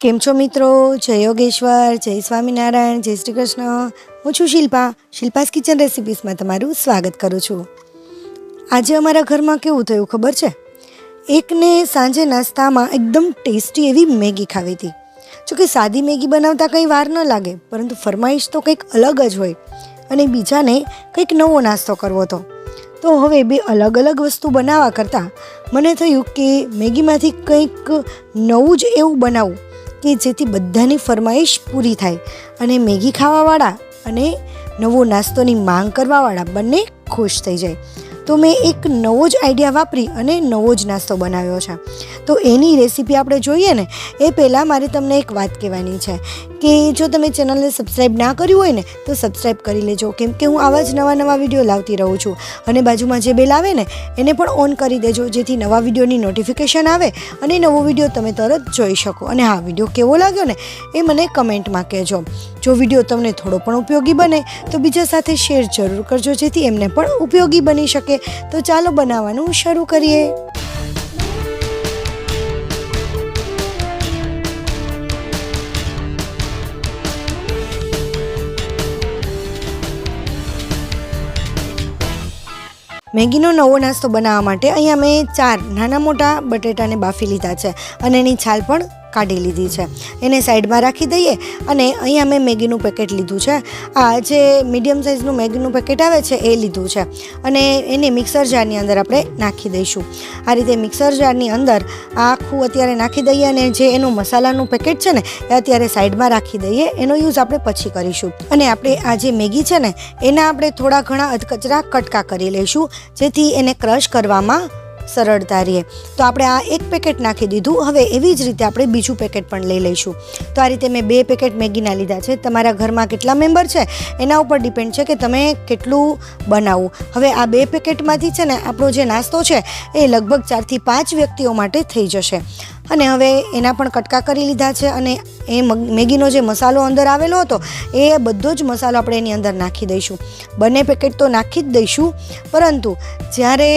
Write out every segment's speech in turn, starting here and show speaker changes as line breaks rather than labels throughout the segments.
કેમ છો મિત્રો? જય યોગેશ્વર, જય સ્વામિનારાયણ, જય શ્રી કૃષ્ણ. હું છું શિલ્પાસ કિચન રેસિપીસમાં તમારું સ્વાગત કરું છું. આજે અમારા ઘરમાં કેવું થયું ખબર છે? એકને સાંજે નાસ્તામાં એકદમ ટેસ્ટી એવી મેગી ખાવી હતી. જોકે સાદી મેગી બનાવતા કંઈ વાર ન લાગે, પરંતુ ફરમાઈશ તો કંઈક અલગ જ હોય અને બીજાને કંઈક નવો નાસ્તો કરવો હતો. તો હવે બે અલગ અલગ વસ્તુ બનાવવા કરતાં મને થયું કે મેગીમાંથી કંઈક નવું જ એવું બનાવું કે જેથી બધાની ફરમાઈશ પૂરી થાય અને મેગી ખાવાવાળા અને નવો નાસ્તોની માંગ કરવાવાળા બંને ખુશ થઈ જાય. તો મેં એક નવો જ આઈડિયા વાપરી અને નવો જ નાસ્તો બનાવ્યો છે. તો એની રેસીપી આપણે જોઈએ ને એ પહેલાં મારે તમને એક વાત કહેવાની છે કે જો તમે ચેનલને સબસ્ક્રાઈબ ના કર્યું હોય ને તો સબસ્ક્રાઈબ કરી લેજો, કેમ કે હું આવા જ નવા વિડીયો લાવતી રહું છું. અને બાજુમાં જે બેલ આવે ને એને પણ ઓન કરી દેજો, જેથી નવા વિડીયોની નોટિફિકેશન આવે અને નવો વિડીયો તમે તરત જોઈ શકો. અને હા, વિડીયો કેવો લાગ્યો ને એ મને કમેન્ટમાં કહેજો. જો વિડીયો તમને થોડો પણ ઉપયોગી બને તો બીજા સાથે શેર જરૂર કરજો, જેથી એમને પણ ઉપયોગી બની શકે. તો ચાલો બનાવવાનું શરૂ કરીએ. મેગીનો નવો નાસ્તો બનાવવા માટે અહીંયા મેં 4 નાના મોટા બટેટાને બાફી લીધા છે અને એની છાલ પણ કાઢી લીધી છે. એને સાઈડમાં રાખી દઈએ અને અહીંયા મેં મેગીનું પેકેટ લીધું છે. આ જે મીડિયમ સાઇઝનું મેગીનું પેકેટ આવે છે એ લીધું છે અને એને મિક્સર જારની અંદર આપણે નાખી દઈશું. આ રીતે મિક્સર જારની અંદર આખું અત્યારે નાખી દઈએ અને જે એનું મસાલાનું પેકેટ છે ને એ અત્યારે સાઈડમાં રાખી દઈએ. એનો યુઝ આપણે પછી કરીશું. અને આપણે આ જે મેગી છે ને એના આપણે થોડા ઘણા અધકચરા કટકા કરી લઈશું, જેથી એને ક્રશ કરવામાં સરળતા રહે. તો આપણે આ એક પેકેટ નાખી દીધું. હવે એવી જ રીતે આપણે બીજું પેકેટ પણ લઈ લઈશું. તો આ રીતે મેં 2 પેકેટ મેગીના લીધા છે. તમારા ઘરમાં કેટલા મેમ્બર છે એના ઉપર ડિપેન્ડ છે કે તમે કેટલું બનાવવું. હવે આ 2 પેકેટમાંથી છે ને આપણો જે નાસ્તો છે એ લગભગ 4 થી 5 વ્યક્તિઓ માટે થઈ જશે. અને હવે એના પણ કટકા કરી લીધા છે અને એ મેગીનો જે મસાલો અંદર આવેલો હતો એ બધો જ મસાલો આપણે એની અંદર નાખી દઈશું. બંને પેકેટ તો નાખી જ દઈશું, પરંતુ જ્યારે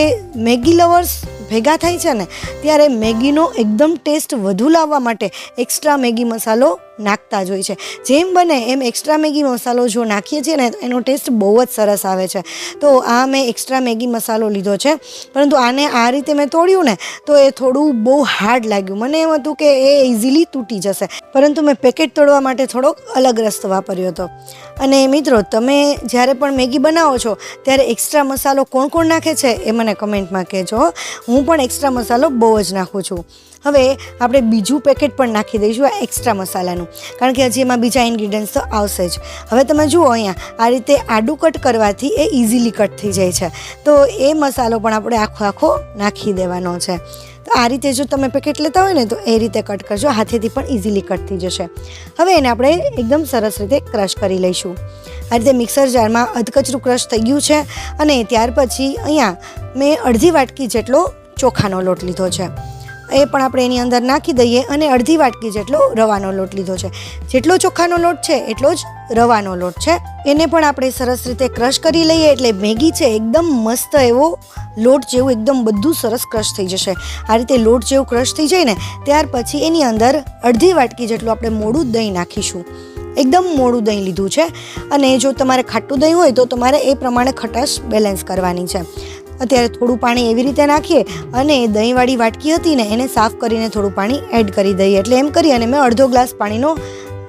મેગી લવર્સ ભેગા થાય છે ને ત્યારે મેગીનો એકદમ ટેસ્ટ વધુ લાવવા માટે એક્સ્ટ્રા મેગી મસાલો નાખતા જ હોય છે. જેમ બને એમ એક્સ્ટ્રા મેગી મસાલો જો નાખીએ છીએ ને એનો ટેસ્ટ બહુ જ સરસ આવે છે. તો આ મેં એક્સ્ટ્રા મેગી મસાલો લીધો છે, પરંતુ આને આ રીતે મેં તોડ્યું ને તો એ થોડું બહુ હાર્ડ લાગ્યું. મને એમ હતું કે એ ઇઝીલી તૂટી જશે, પરંતુ મેં પેકેટ તોડવા માટે થોડોક અલગ રસ્તો વાપર્યો હતો. અને મિત્રો, તમે જ્યારે પણ મેગી બનાવો છો ત્યારે એક્સ્ટ્રા મસાલો કોણ નાખે છે એ મને કમેન્ટમાં કહેજો. હું પણ એક્સ્ટ્રા મસાલો બહુ જ નાખું છું. હવે આપણે બીજું પેકેટ પણ નાખી દઈશું આ એક્સ્ટ્રા મસાલાનું, કારણ કે હજી એમાં બીજા ઇન્ગ્રીડિયન્ટ્સ તો આવશે જ. હવે તમે જુઓ અહીંયા આ રીતે આડું કટ કરવાથી એ ઇઝીલી કટ થઈ જાય છે. તો એ મસાલો પણ આપણે આખો નાખી દેવાનો છે. તો આ રીતે જો તમે પેકેટ લેતા હોય ને તો એ રીતે કટ કરજો, હાથેથી પણ ઇઝીલી કટ થઈ જશે. હવે એને આપણે એકદમ સરસ રીતે ક્રશ કરી લઈશું. આ રીતે મિક્સર જારમાં અધકચરું ક્રશ થઈ ગયું છે. અને ત્યાર પછી અહીંયા મેં અડધી વાટકી જેટલો ચોખાનો લોટ લીધો છે. એ પણ આપણે એની અંદર નાખી દઈએ અને અડધી વાટકી જેટલો રવાનો લોટ લીધો છે. જેટલો ચોખાનો લોટ છે એટલો જ રવાનો લોટ છે. એને પણ આપણે સરસ રીતે ક્રશ કરી લઈએ એટલે મેગી છે એકદમ મસ્ત એવો લોટ જેવું એકદમ બધું સરસ ક્રશ થઈ જશે. આ રીતે લોટ જેવું ક્રશ થઈ જાય ને ત્યાર પછી એની અંદર અડધી વાટકી જેટલું આપણે મોડું દહીં નાખીશું. એકદમ મોડું દહીં લીધું છે અને જો તમારે ખાટું દહીં હોય તો તમારે એ પ્રમાણે ખટાશ બેલેન્સ કરવાની છે. અત્યારે થોડું પાણી એવી રીતે નાખીએ અને દહીંવાળી વાટકી હતી ને એને સાફ કરીને થોડું પાણી એડ કરી દઈએ. એટલે એમ કરી અને મેં અડધો ગ્લાસ પાણીનો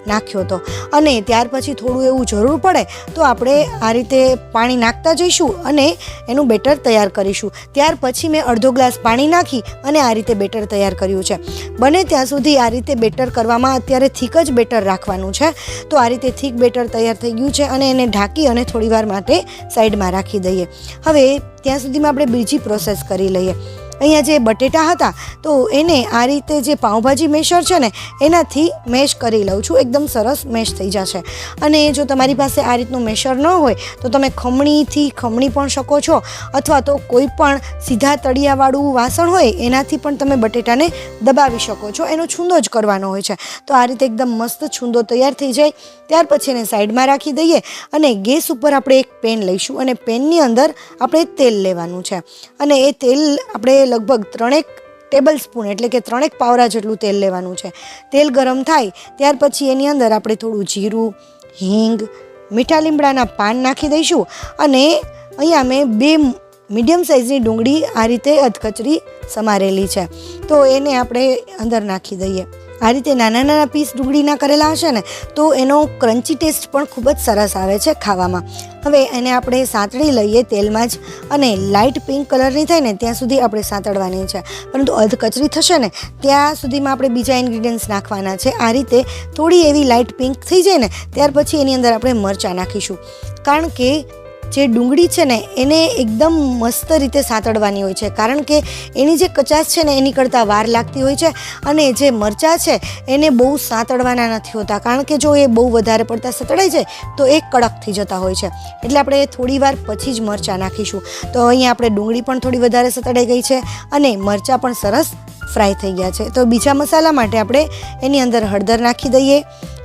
નાખ્યો હતો. અને ત્યાર પછી થોડું એવું જરૂર પડે તો આપણે આ રીતે પાણી નાખતા જઈશું અને એનું બેટર તૈયાર કરીશું. ત્યાર પછી મેં અડધો ગ્લાસ પાણી નાખી અને આ રીતે બેટર તૈયાર કર્યું છે. બને ત્યાં સુધી આ રીતે બેટર કરવામાં અત્યારે થીક જ બેટર રાખવાનું છે. તો આ રીતે થીક બેટર તૈયાર થઈ ગયું છે અને એને ઢાંકી અને થોડીવાર માટે સાઈડમાં રાખી દઈએ. હવે ત્યાં સુધીમાં આપણે બીજી પ્રોસેસ કરી લઈએ. અહીંયા જે બટેટા હતા તો એને આ રીતે જે પાઉંભાજી મેશર છે ને એનાથી મેશ કરી લઉં છું. એકદમ સરસ મેશ થઈ જશે. અને જો તમારી પાસે આ રીતનું મેશર ન હોય તો તમે ખમણીથી ખમણી પણ શકો છો, અથવા તો કોઈ પણ સીધા તળિયાવાળું વાસણ હોય એનાથી પણ તમે બટેટાને દબાવી શકો છો. એનો છૂંદો જ કરવાનો હોય છે. તો આ રીતે એકદમ મસ્ત છૂંદો તૈયાર થઈ જાય ત્યાર પછી એને સાઈડમાં રાખી દઈએ અને ગેસ ઉપર આપણે એક પેન લઈશું અને પેનની અંદર આપણે તેલ લેવાનું છે. અને એ તેલ આપણે લગભગ 3 ટેબલ સ્પૂન એટલે કે 3 પાવરા જેટલું તેલ લેવાનું છે. તેલ ગરમ થાય ત્યાર પછી એની અંદર આપણે થોડું જીરું, હિંગ, મીઠા લીમડાના પાન નાખી દઈશું અને અહીંયા મેં 2 મીડિયમ સાઇઝની ડુંગળી આ રીતે અધકચરી સમારેલી છે, તો એને આપણે અંદર નાખી દઈએ. આ રીતે નાના નાના પીસ ડુંગળીના કરેલા હશે ને તો એનો ક્રન્ચી ટેસ્ટ પણ ખૂબ જ સરસ આવે છે ખાવામાં. હવે એને આપણે સાંતળી લઈએ તેલમાં જ અને લાઇટ પિંક કલરની થાય ને ત્યાં સુધી આપણે સાંતળવાની છે, પરંતુ અધકચરી થશે ને ત્યાં સુધીમાં આપણે બીજા ઇન્ગ્રીડિયન્ટ્સ નાખવાના છે. આ રીતે થોડી એવી લાઇટ પિંક થઈ જાય ને ત્યાર પછી એની અંદર આપણે મરચાં નાખીશું, કારણ કે જે ડુંગળી છે ને એને એકદમ મસ્ત રીતે સાંતળવાની હોય છે, કારણ કે એની જે કચાશ છે ને એની કરતાં વાર લાગતી હોય છે અને જે મરચાં છે એને બહુ સાંતળવાના નથી હોતા, કારણ કે જો એ બહુ વધારે પડતા સતળાઈ જાય તો એ કડક થઈ જતા હોય છે. એટલે આપણે થોડી વાર પછી જ મરચાં નાખીશું. તો અહીંયા આપણે ડુંગળી પણ થોડી વધારે સતળાઈ ગઈ છે અને મરચાં પણ સરસ ફ્રાય થઈ ગયા છે. તો બીજા મસાલા માટે આપણે એની અંદર હળદર નાખી દઈએ,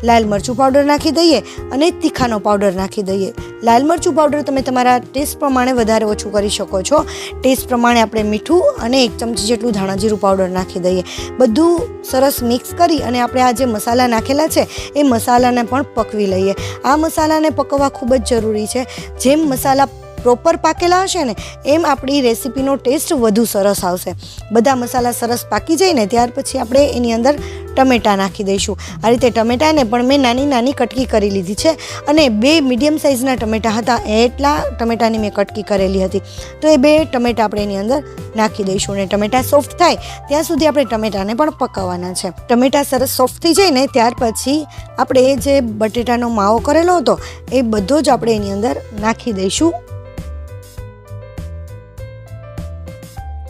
લાલ મરચું પાવડર નાખી દઈએ અને તીખાનો પાવડર નાખી દઈએ. લાલ મરચું પાવડર તમે તમારા ટેસ્ટ પ્રમાણે વધારે ઓછું કરી શકો છો. ટેસ્ટ પ્રમાણે આપણે મીઠું અને 1 ચમચી જેટલું ધાણા જીરું પાવડર નાખી દઈએ. બધું સરસ મિક્સ કરી અને આપણે આ જે મસાલા નાખેલા છે એ મસાલાને પણ પકવી લઈએ. આ મસાલાને પકવવા ખૂબ જ જરૂરી છે. જેમ મસાલા પ્રોપર પાકેલા હશે ને એમ આપણી રેસીપીનો ટેસ્ટ વધુ સરસ આવશે. બધા મસાલા સરસ પાકી જાય ને ત્યાર પછી આપણે એની અંદર ટમેટાં નાખી દઈશું. આ રીતે ટમેટાને પણ મેં નાની નાની કટકી કરી લીધી છે અને 2 મીડિયમ સાઇઝના ટમેટાં હતા એટલા ટમેટાની મેં કટકી કરેલી હતી. તો એ 2 ટમેટાં આપણે એની અંદર નાખી દઈશું અને ટમેટાં સોફ્ટ થાય ત્યાં સુધી આપણે ટમેટાને પણ પકાવવાના છે. ટમેટાં સરસ સોફ્ટ થઈ જાય ને ત્યાર પછી આપણે જે બટેટાનો માવો કરેલો હતો એ બધો જ આપણે એની અંદર નાખી દઈશું.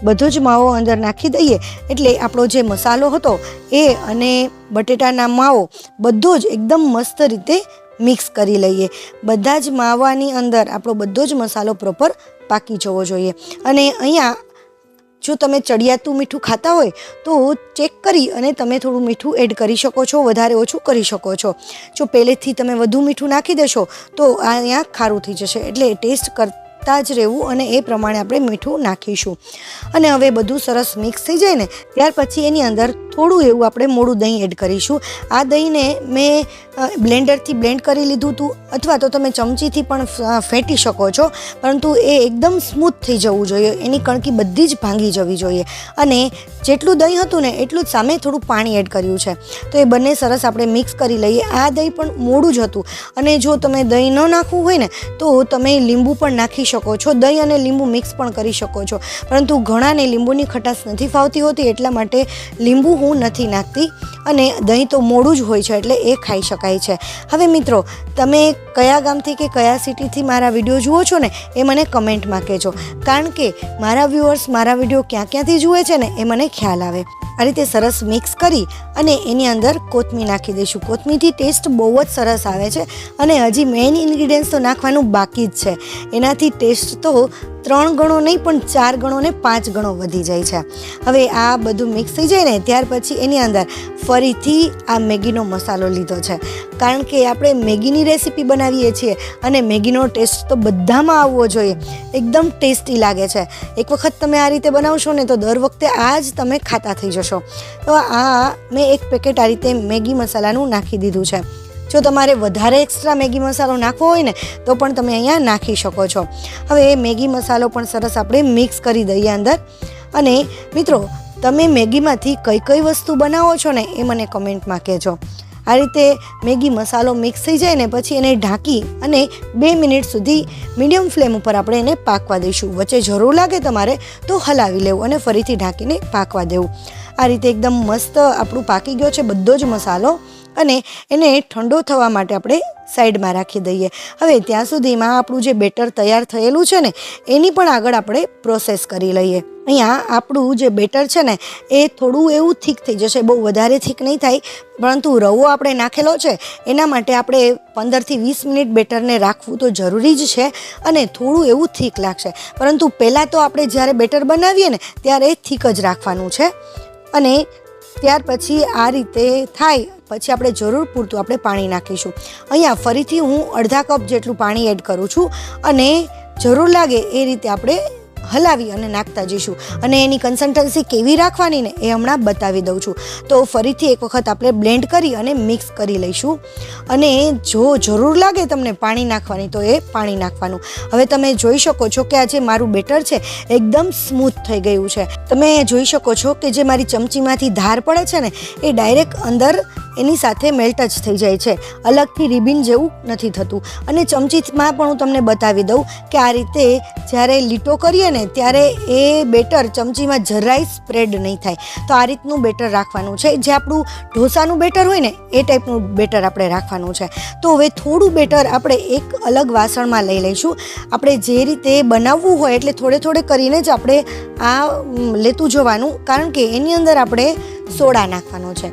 બધો જ માવો અંદર નાખી દઈએ એટલે આપણો જે મસાલો હતો એ અને બટેટાના માવો બધો જ એકદમ મસ્ત રીતે મિક્સ કરી લઈએ. બધા જ માવાની અંદર આપણો બધો જ મસાલો પ્રોપર પાકી જવો જોઈએ. અને અહીંયા જો તમે ચડિયાતું મીઠું ખાતા હોય તો ચેક કરી અને તમે થોડું મીઠું એડ કરી શકો છો, વધારે ઓછું કરી શકો છો. જો પહેલેથી તમે વધુ મીઠું નાખી દેશો તો અહીંયા ખારું થઈ જશે, એટલે ટેસ્ટ જ રહેવું અને એ પ્રમાણે આપણે મીઠું નાખીશું. અને હવે બધું સરસ મિક્સ થઈ જાય ને ત્યાર પછી એની અંદર થોડું એવું આપણે મોડું દહીં એડ કરીશું. આ દહીંને મેં બ્લેન્ડરથી બ્લેન્ડ કરી લીધું હતું અથવા તો તમે ચમચીથી પણ ફેંટી શકો છો, પરંતુ એ એકદમ સ્મૂથ થઈ જવું જોઈએ, એની કણકી બધી જ ભાંગી જવી જોઈએ. અને જેટલું દહીં હતું ને એટલું જ સામે થોડું પાણી એડ કર્યું છે. તો એ બંને સરસ આપણે મિક્સ કરી લઈએ. આ દહીં પણ મોડું જ હતું અને જો તમે દહીં ન નાખવું હોય ને તો તમે લીંબુ પણ નાખી શકો છો. દહીં અને લીંબુ મિક્સ પણ કરી શકો છો, પરંતુ ઘણાને લીંબુની ખટાશ નથી ફાવતી હોતી એટલા માટે લીંબુ હું નથી નાખતી અને દહીં તો મોડું જ હોય છે એટલે એ ખાઈ શકાય છે. હવે મિત્રો, તમે કયા ગામથી કે કયા સિટીથી મારા વિડીયો જુઓ છો ને એ મને કમેન્ટમાં કહેજો, કારણ કે મારા વ્યુઅર્સ મારા વિડીયો ક્યાંથી જુએ છે ને એ મને ખ્યાલ આવે. આ રીતે સરસ મિક્સ કરી અને એની અંદર કોથમીર નાખી દઈશું. કોથમીરથી ટેસ્ટ બહુ જ સરસ આવે છે અને હજી મેઇન ઇન્ગ્રીડિયન્ટ્સ તો નાખવાનું બાકી જ છે. એનાથી ટેસ્ટ તો 3 ગણો નહીં પણ 4 ગણો ને 5 ગણો વધી જાય છે. હવે આ બધું મિક્સ થઈ જાય ને ત્યાર પછી એની અંદર ફરીથી આ મેગીનો મસાલો લીધો છે, કારણ કે આપણે મેગીની રેસીપી બનાવીએ છીએ અને મેગીનો ટેસ્ટ તો બધામાં આવવો જોઈએ. એકદમ ટેસ્ટી લાગે છે. એક વખત તમે આ રીતે બનાવશો ને તો દર વખતે આ જ તમે ખાતા થઈ જશો. તો આ મેં 1 પેકેટ આ રીતે મેગી મસાલાનું નાખી દીધું છે. જો તમારે વધારે એક્સ્ટ્રા મેગી મસાલો નાખવો હોય ને તો પણ તમે અહીંયા નાખી શકો છો. હવે એ મેગી મસાલો પણ સરસ આપણે મિક્સ કરી દઈએ અંદર. અને મિત્રો, તમે મેગીમાંથી કઈ વસ્તુ બનાવો છો ને એ મને કમેન્ટમાં કહેજો. આ રીતે મેગી મસાલો મિક્સ થઈ જાય ને પછી એને ઢાંકી અને 2 મિનિટ સુધી મીડિયમ ફ્લેમ ઉપર આપણે એને પાકવા દઈશું. વચ્ચે જરૂર લાગે તમારે તો હલાવી લેવું અને ફરીથી ઢાંકીને પાકવા દેવું. આ રીતે એકદમ મસ્ત આપણું પાકી ગયો છે બધો જ મસાલો અને એને ઠંડો થવા માટે આપણે સાઈડમાં રાખી દઈએ. હવે ત્યાં સુધીમાં આપણું જે બેટર તૈયાર થયેલું છે ને એની પણ આગળ આપણે પ્રોસેસ કરી લઈએ. અહીંયા આપણું જે બેટર છે ને એ થોડું એવું થીક થઈ જશે, બહુ વધારે થીક નહીં થાય, પરંતુ રવો આપણે નાખેલો છે એના માટે આપણે 15થી 20 મિનિટ બેટરને રાખવું તો જરૂરી જ છે અને થોડું એવું થીક લાગશે. પરંતુ પહેલાં તો આપણે જ્યારે બેટર બનાવીએ ને ત્યારે થીક જ રાખવાનું છે. અને ત્યાર પછી આ રીતે થાય પછી આપણે જરૂર પૂરતું આપણે પાણી નાખીશું. અહીંયા ફરીથી હું અડધા કપ જેટલું પાણી એડ કરું છું અને જરૂર લાગે એ રીતે આપણે હલાવી અને નાખતા જઈશું અને એની કન્સિસ્ટન્સી કેવી રાખવાની ને એ હમણાં બતાવી દઉં છું. તો ફરીથી એક વખત આપણે બ્લેન્ડ કરી અને મિક્સ કરી લઈશું અને જો જરૂર લાગે તમને પાણી નાખવાની તો એ પાણી નાખવાનું. હવે તમે જોઈ શકો છો કે આ જે મારું બેટર છે એકદમ સ્મૂથ થઈ ગયું છે. તમે જોઈ શકો છો કે જે મારી ચમચીમાંથી ધાર પડે છે ને એ ડાયરેક્ટ અંદર એની સાથે મેલ્ટ જ થઈ જાય છે, અલગથી રિબિન જેવું નથી થતું. અને ચમચીમાં પણ હું તમને બતાવી દઉં કે આ રીતે જ્યારે લીટો કરીએ ને ત્યારે એ બેટર ચમચીમાં જરાય સ્પ્રેડ નહીં થાય. તો આ રીતનું બેટર રાખવાનું છે. જે આપણું ઢોસાનું બેટર હોય ને એ ટાઈપનું બેટર આપણે રાખવાનું છે. તો હવે થોડું બેટર આપણે એક અલગ વાસણમાં લઈ લઈશું. આપણે જે રીતે બનાવવું હોય એટલે થોડે કરીને જ આપણે આ લેતું જવાનું, કારણ કે એની અંદર આપણે સોડા નાખવાનો છે.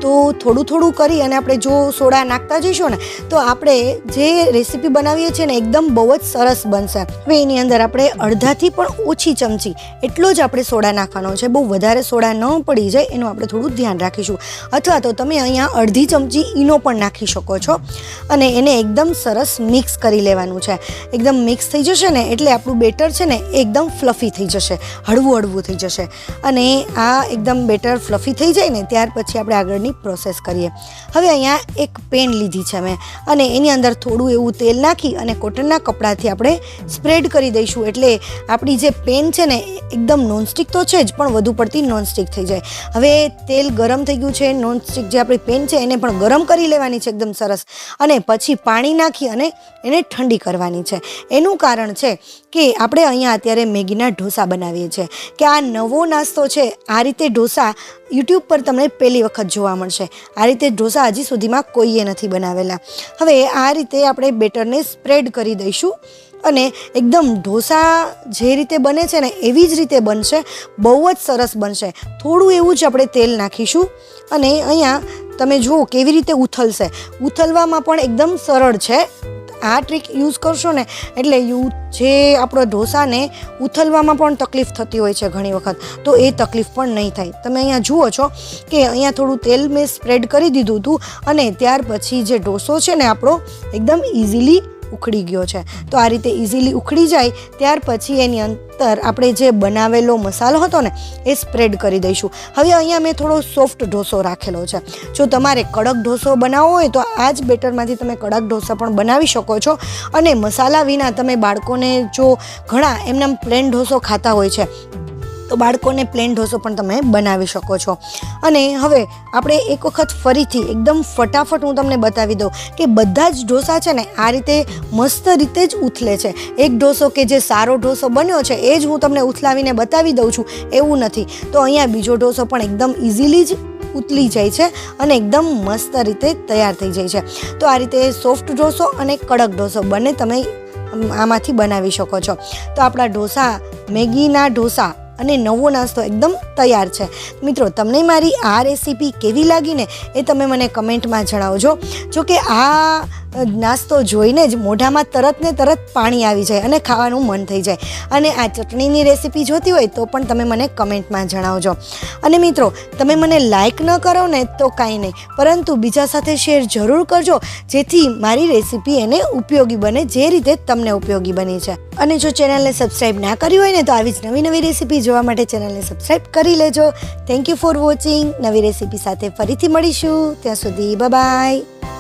તો થોડું કરી અને આપણે જો સોડા નાખતા જઈશું ને તો આપણે જે રેસીપી બનાવીએ છીએ ને એકદમ બહુ જ સરસ બનશે. હવે એની અંદર આપણે અડધાથી પણ ઓછી ચમચી એટલો જ આપણે સોડા નાખવાનો છે. બહુ વધારે સોડા ન પડી જાય એનું આપણે થોડું ધ્યાન રાખીશું. અથવા તો તમે અહીંયા અડધી ચમચી ઈનો પણ નાખી શકો છો અને એને એકદમ સરસ મિક્સ કરી લેવાનું છે. એકદમ મિક્સ થઈ જશે ને એટલે આપણું બેટર છે ને એકદમ ફ્લફી થઈ જશે, હળવું થઈ જશે. અને આ એકદમ બેટર ફ્લફી થઈ જાય ને ત્યાર પછી આપણે આગળની પ્રોસેસ કરીએ. હવે અહીંયા એક પેન લીધી છે મેં અને એની અંદર થોડું એવું તેલ નાખી અને કોટનના કપડાથી આપણે સ્પ્રેડ કરી દઈશું. એટલે આપણી જે પેન છે ને એકદમ નોનસ્ટિક તો છે જ પણ વધુ પડતી નોનસ્ટિક થઈ જાય. હવે તેલ ગરમ થઈ ગયું છે. નોનસ્ટિક જે આપણી પેન છે એને પણ ગરમ કરી લેવાની છે એકદમ સરસ, અને પછી પાણી નાખી અને એને ઠંડી કરવાની છે. એનું કારણ છે કે આપણે અહીંયા અત્યારે મેગીના ઢોસા બનાવીએ છીએ કે આ નવો નાસ્તો છે. આ રીતે ઢોસા યુટ્યુબ પર તમને પહેલી વખત જોવા મળશે. આ રીતે ઢોસા હજી સુધીમાં કોઈએ નથી બનાવેલા. હવે આ રીતે આપણે બેટરને સ્પ્રેડ કરી દઈશું અને એકદમ ઢોસા જે રીતે બને છે ને એવી જ રીતે બનશે. બહુ જ સરસ બનશે. થોડું એવું જ આપણે તેલ નાખીશું અને અહીંયા તમે જુઓ કેવી રીતે ઉથલશે. ઉથલવામાં પણ એકદમ સરળ છે. આ ટ્રીક યુઝ કરશો ને એટલે જે આપણો ઢોસાને ઉથલવામાં પણ તકલીફ થતી હોય છે ઘણી વખત, તો એ તકલીફ પણ નહીં થાય. તમે અહીંયા જુઓ છો કે અહીંયા થોડું તેલ મેં સ્પ્રેડ કરી દીધું હતું અને ત્યાર પછી જે ઢોસો છે ને આપણો એકદમ ઇઝીલી ઉખડી ગયો છે. તો આ રીતે ઇઝીલી ઉખડી જાય ત્યાર પછી એની અંદર આપણે જે બનાવેલો મસાલો હતો ને એ સ્પ્રેડ કરી દઈશું. હવે અહીંયા મેં થોડો સોફ્ટ ઢોસો રાખેલો છે. જો તમારે કડક ઢોસો બનાવવો હોય તો આ જ બેટરમાંથી તમે કડક ઢોસા પણ બનાવી શકો છો. અને મસાલા વિના તમે બાળકોને જો ઘણા એમના પ્લેન ઢોસો ખાતા હોય છે તો બાળકોને પ્લેન ઢોસો પણ તમે બનાવી શકો છો. અને હવે આપણે એક વખત ફરીથી એકદમ ફટાફટ હું તમને બતાવી દઉં કે બધા જ ઢોસા છે ને આ રીતે મસ્ત રીતે જ ઉથલે છે. એક ઢોસો કે જે સારો ઢોસો બન્યો છે એ જ હું તમને ઉથલાવીને બતાવી દઉં છું એવું નથી. તો અહીંયા બીજો ઢોસો પણ એકદમ ઇઝીલી જ ઉતલી જાય છે અને એકદમ મસ્ત રીતે તૈયાર થઈ જાય છે. તો આ રીતે સોફ્ટ ઢોસો અને કડક ઢોસો બંને તમે આમાંથી બનાવી શકો છો. તો આપણા ઢોસા, મેગીના ઢોસા અને નવો નાસ્તો એકદમ તૈયાર છે. મિત્રો, તમને મારી આ રેસીપી કેવી લાગી ને એ તમે મને કમેન્ટમાં જણાવજો. જો કે આ નાસ્તો જોઈને જ મોઢામાં તરત ને તરત પાણી આવી જાય અને ખાવાનું મન થઈ જાય. અને આ ચટણીની રેસીપી જોતી હોય તો પણ તમે મને કમેન્ટમાં જણાવજો. અને મિત્રો, તમે મને લાઈક ન કરો ને તો કાંઈ નહીં, પરંતુ બીજા સાથે શેર જરૂર કરજો જેથી મારી રેસીપી એને ઉપયોગી બને જે રીતે તમને ઉપયોગી બની છે. અને જો ચેનલને સબસ્ક્રાઈબ ના કરી હોય ને તો આવી જ નવી રેસીપી જોવા માટે ચેનલને સબસ્ક્રાઈબ કરી લેજો. Thank you for watching. નવી રેસીપી સાથે ફરીથી મળીશું. ત્યાં સુધી બાય.